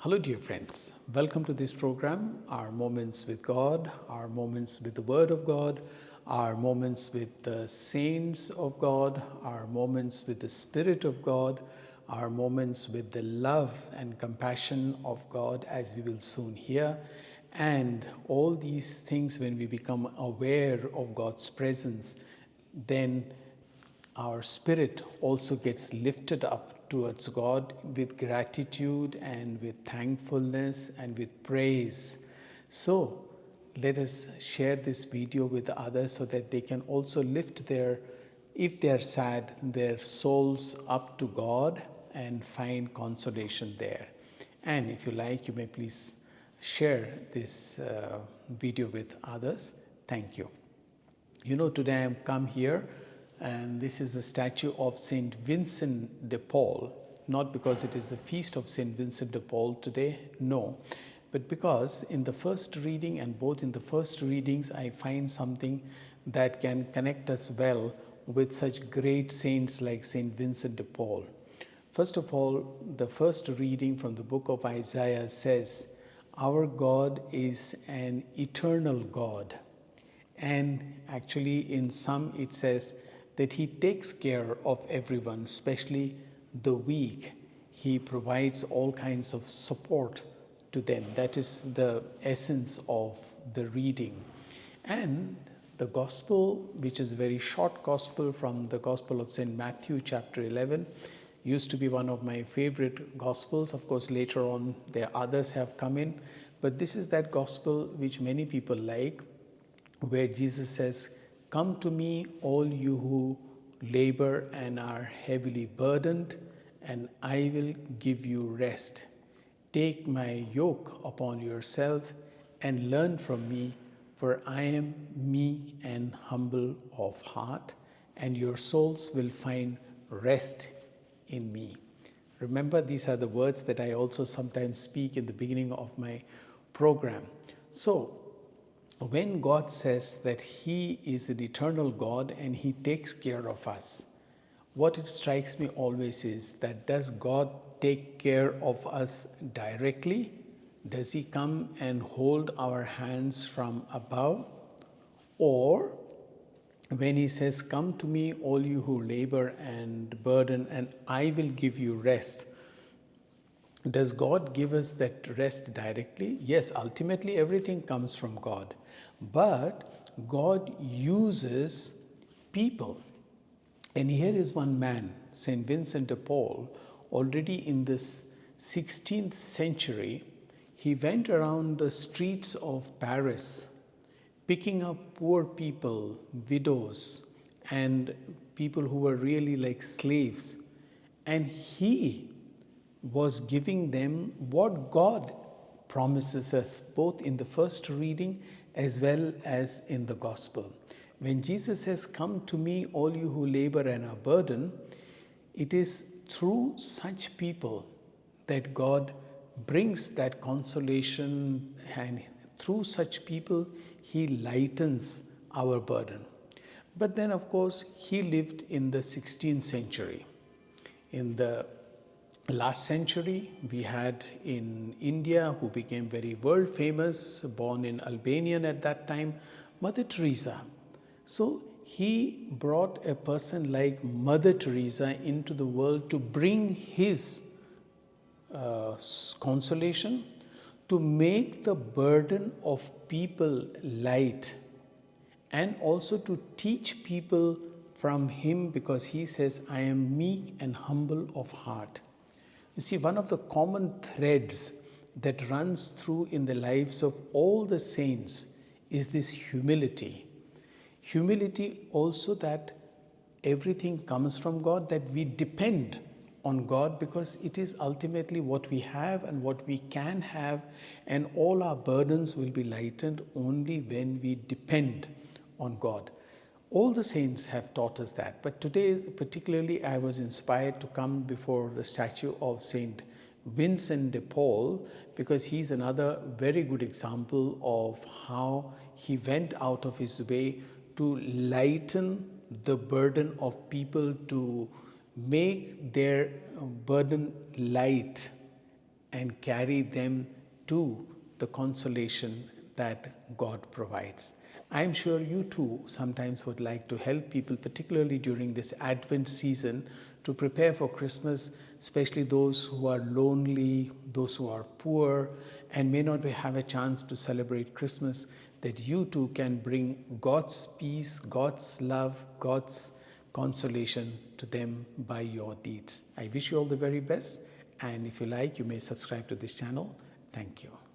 Hello, dear friends. Welcome to this program, our moments with God, our moments with the Word of God, our moments with the saints of God, our moments with the Spirit of God, our moments with the love and compassion of God, as we will soon hear. And all these things, when we become aware of God's presence, then our spirit also gets lifted up towards God with gratitude and with thankfulness and with praise. So let us share this video with others so that they can also lift their, if they are sad, their souls up to God and find consolation there. And if you like, you may please share this video with others. Thank you. You know, today I have come here and this is the statue of Saint Vincent de Paul, not because it is the feast of Saint Vincent de Paul today, no, but because in the first reading and both in the first readings I find something that can connect us well with such great saints like Saint Vincent de Paul. First of all, the first reading from the book of Isaiah says, "Our God is an eternal God." And actually in some it says that he takes care of everyone, especially the weak. He provides all kinds of support to them. That is the essence of the reading. And the gospel, which is a very short gospel from the Gospel of St. Matthew chapter 11, used to be one of my favorite gospels. Of course, later on there others have come in, but this is that gospel which many people like, where Jesus says, "Come to me, all you who labor and are heavily burdened, and I will give you rest. Take my yoke upon yourself and learn from me, for I am meek and humble of heart, and your souls will find rest in me." Remember, these are the words that I also sometimes speak in the beginning of my program. So, when God says that He is an eternal God and He takes care of us, what it strikes me always is that, does God take care of us directly? Does He come and hold our hands from above? Or when He says, "Come to me, all you who labor and burden, and I will give you rest," does God give us that rest directly? Yes, ultimately everything comes from God. But God uses people. And here is one man, Saint Vincent de Paul, already in this 16th century. He went around the streets of Paris, picking up poor people, widows, and people who were really like slaves. And he was giving them what God promises us, both in the first reading as well as in the gospel. When Jesus says, "Come to me, all you who labor and are burdened," it is through such people that God brings that consolation, and through such people He lightens our burden. But then, of course, he lived in the 16th century. In the last century, we had in India, who became very world famous, born in Albania at that time, Mother Teresa. So he brought a person like Mother Teresa into the world to bring his consolation, to make the burden of people light, and also to teach people from him, because he says, "I am meek and humble of heart." You see, one of the common threads that runs through in the lives of all the saints is this humility. Humility also, that everything comes from God, that we depend on God, because it is ultimately what we have and what we can have, and all our burdens will be lightened only when we depend on God. All the saints have taught us that. But today, particularly, I was inspired to come before the statue of Saint Vincent de Paul, because he's another very good example of how he went out of his way to lighten the burden of people, to make their burden light, and carry them to the consolation that God provides. I'm sure you too sometimes would like to help people, particularly during this Advent season, to prepare for Christmas, especially those who are lonely, those who are poor, and may not have a chance to celebrate Christmas, that you too can bring God's peace, God's love, God's consolation to them by your deeds. I wish you all the very best, and if you like, you may subscribe to this channel. Thank you.